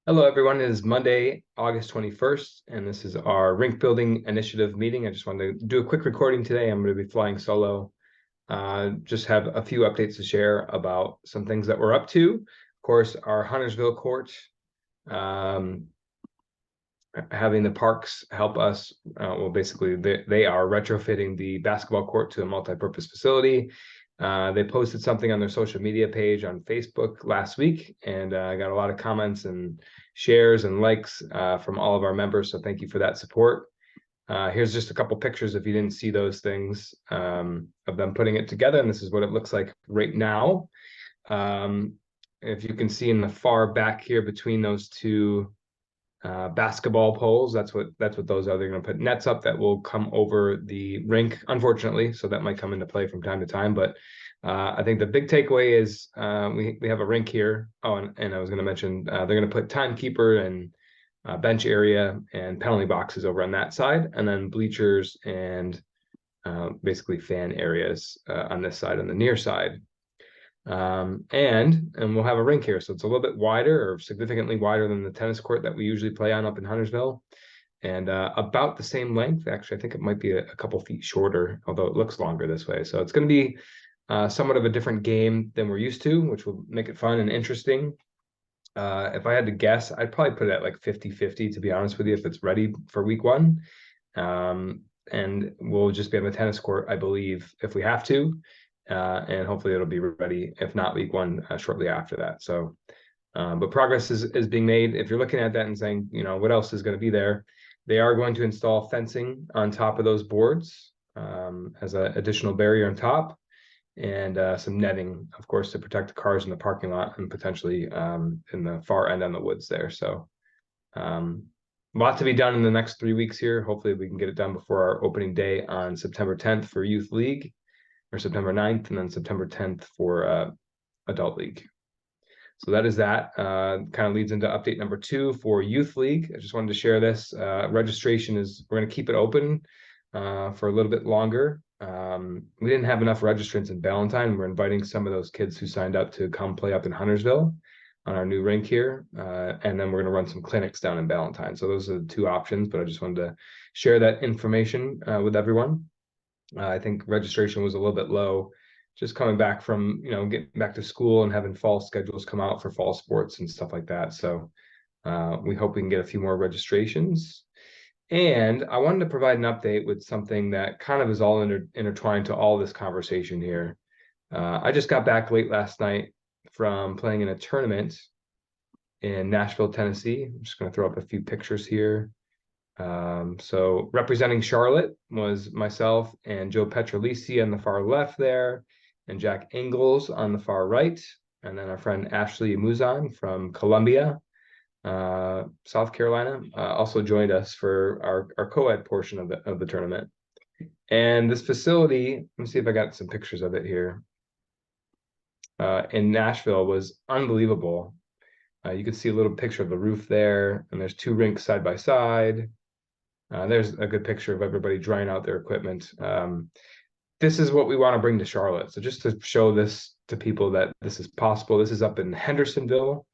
Hello, everyone. It is Monday, August 21st, and this is our Rink Building Initiative meeting. I just wanted to do a quick recording today. I'm going to be flying solo. Just have a few updates to share about some things that we're up to. Of course, our Huntersville court, um, having the parks help us. Well, basically, they are retrofitting the basketball court to a multi-purpose facility. They posted something on their social media page on Facebook last week, and I got a lot of comments and shares and likes from all of our members. So thank you for that support. Here's just a couple pictures if you didn't see those things of them putting it together, and this is what it looks like right now. If you can see in the far back here between those two basketball poles, that's what those are. They're going to put nets up that will come over the rink, unfortunately, so that might come into play from time to time. But I think the big takeaway is we have a rink here. Oh, and I was going to mention they're going to put timekeeper and bench area and penalty boxes over on that side, and then bleachers and basically fan areas on this side, on the near side. And we'll have a rink here, so it's a little bit wider, or significantly wider than the tennis court that we usually play on up in Huntersville, and about the same length. Actually, I think it might be a couple feet shorter, although it looks longer this way. So it's going to be somewhat of a different game than we're used to, which will make it fun and interesting. If I had to guess, I'd probably put it at like 50-50, to be honest with you, if it's ready for week one. And we'll just be on the tennis court, I believe, if we have to. And hopefully it'll be ready, if not week one, shortly after that. So, but progress is being made. If you're looking at that and saying, what else is going to be there, they are going to install fencing on top of those boards as an additional barrier on top, and some netting, of course, to protect the cars in the parking lot and potentially in the far end on the woods there. So, a lot to be done in the next 3 weeks here. Hopefully we can get it done before our opening day on September 10th for Youth League, or September 9th, and then September 10th for Adult League. So that is that. Kind of leads into update number 2 for Youth League. I just wanted to share this. Registration we're going to keep it open for a little bit longer. We didn't have enough registrants in Ballantyne. We're inviting some of those kids who signed up to come play up in Huntersville on our new rink here. And then we're going to run some clinics down in Ballantyne. So those are the two options, but I just wanted to share that information with everyone. I think registration was a little bit low, just coming back from, getting back to school and having fall schedules come out for fall sports and stuff like that. So we hope we can get a few more registrations. And I wanted to provide an update with something that kind of is all intertwined to all this conversation here. I just got back late last night from playing in a tournament in Nashville, Tennessee. I'm just going to throw up a few pictures here. So representing Charlotte was myself and Joe Petrolisi on the far left there, and Jack Ingalls on the far right, and then our friend Ashley Muzan from Columbia, South Carolina, also joined us for our co-ed portion of the tournament. And this facility, let me see if I got some pictures of it here, in Nashville, was unbelievable. You can see a little picture of the roof there, and there's two rinks side by side. There's a good picture of everybody drying out their equipment. This is what we want to bring to Charlotte. So just to show this to people that this is possible. This is up in Hendersonville,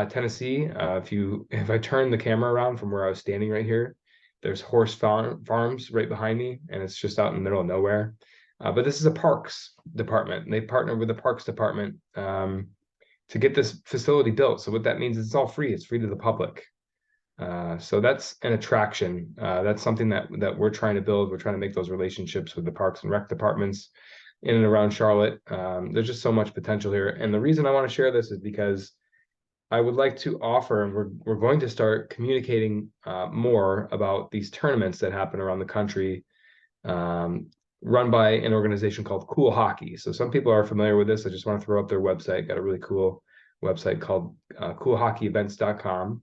Tennessee. If I turn the camera around from where I was standing right here, there's horse farms right behind me, and it's just out in the middle of nowhere. But this is a parks department, and they partnered with the parks department to get this facility built. So what that means is it's all free. It's free to the public. So that's an attraction. That's something that we're trying to build. We're trying to make those relationships with the parks and rec departments in and around Charlotte. There's just so much potential here. And the reason I want to share this is because I would like to offer, and we're going to start communicating more about these tournaments that happen around the country, run by an organization called Cool Hockey. So some people are familiar with this. I just want to throw up their website. Got a really cool website called coolhockeyevents.com.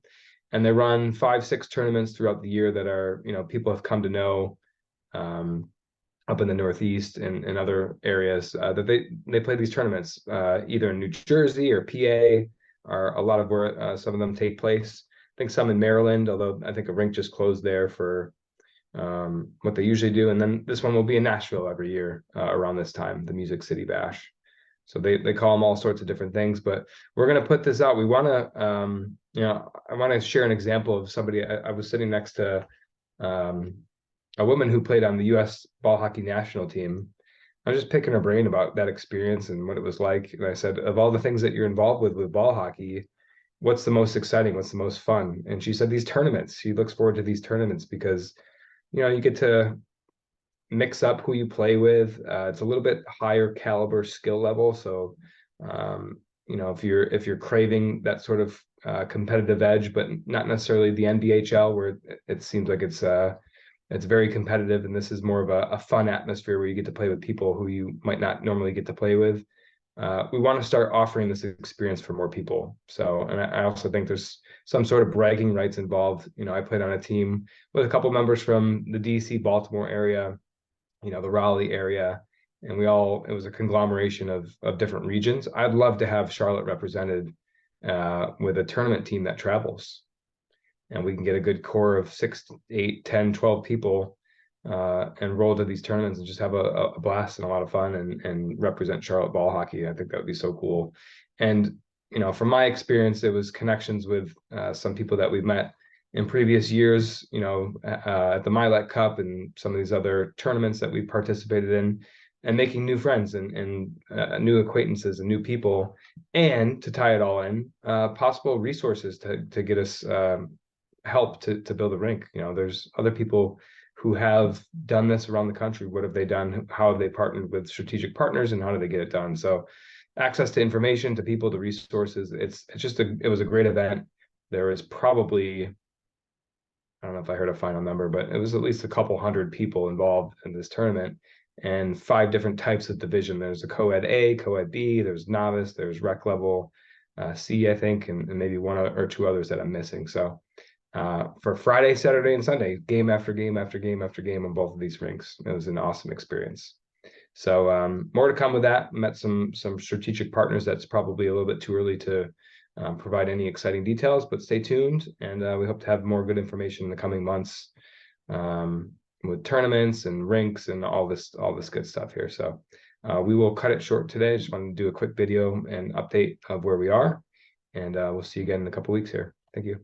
And they run 5-6 tournaments throughout the year that are, people have come to know up in the Northeast and other areas that they play these tournaments either in New Jersey or PA, are a lot of where some of them take place. I think some in Maryland, although I think a rink just closed there for what they usually do. And then this one will be in Nashville every year around this time, the Music City Bash. So they call them all sorts of different things, but we're going to put this out. We want to I want to share an example of somebody. I was sitting next to um, a woman who played on the U.S. ball hockey national team. I was just picking her brain about that experience and what it was like. And I said, of all the things that you're involved with ball hockey, what's the most exciting? What's the most fun? And she said these tournaments. She looks forward to these tournaments because, you get to mix up who you play with. It's a little bit higher caliber skill level. So, if you're craving that sort of competitive edge, but not necessarily the NBHL, where it seems like it's very competitive, and this is more of a fun atmosphere where you get to play with people who you might not normally get to play with. We want to start offering this experience for more people. So, and I also think there's some sort of bragging rights involved. I played on a team with a couple members from the DC, Baltimore area, the Raleigh area, and it was a conglomeration of different regions. I'd love to have Charlotte represented with a tournament team that travels, and we can get a good core of 6, 8, 10, 12 people and roll to these tournaments and just have a blast and a lot of fun and represent Charlotte ball hockey. I think that would be so cool. And, from my experience, it was connections with some people that we've met in previous years, at the Milet Cup and some of these other tournaments that we participated in, and making new friends and new acquaintances and new people. And to tie it all in, possible resources to get us help to build a rink. There's other people who have done this around the country. What have they done? How have they partnered with strategic partners, and how do they get it done? So access to information, to people, to resources. It was a great event. There was probably, I don't know if I heard a final number, but it was at least a couple hundred people involved in this tournament, and 5 different types of division. There's a co-ed A, co-ed B, there's novice, there's rec level C, I think, and maybe one or 2 others that I'm missing. So for Friday, Saturday, and Sunday, game after game after game after game on both of these rinks. It was an awesome experience. So more to come with that. Met some strategic partners. That's probably a little bit too early to provide any exciting details, but stay tuned, and we hope to have more good information in the coming months with tournaments and rinks and all this good stuff here. So we will cut it short today. Just wanted to do a quick video and update of where we are, and we'll see you again in a couple weeks here. Thank you.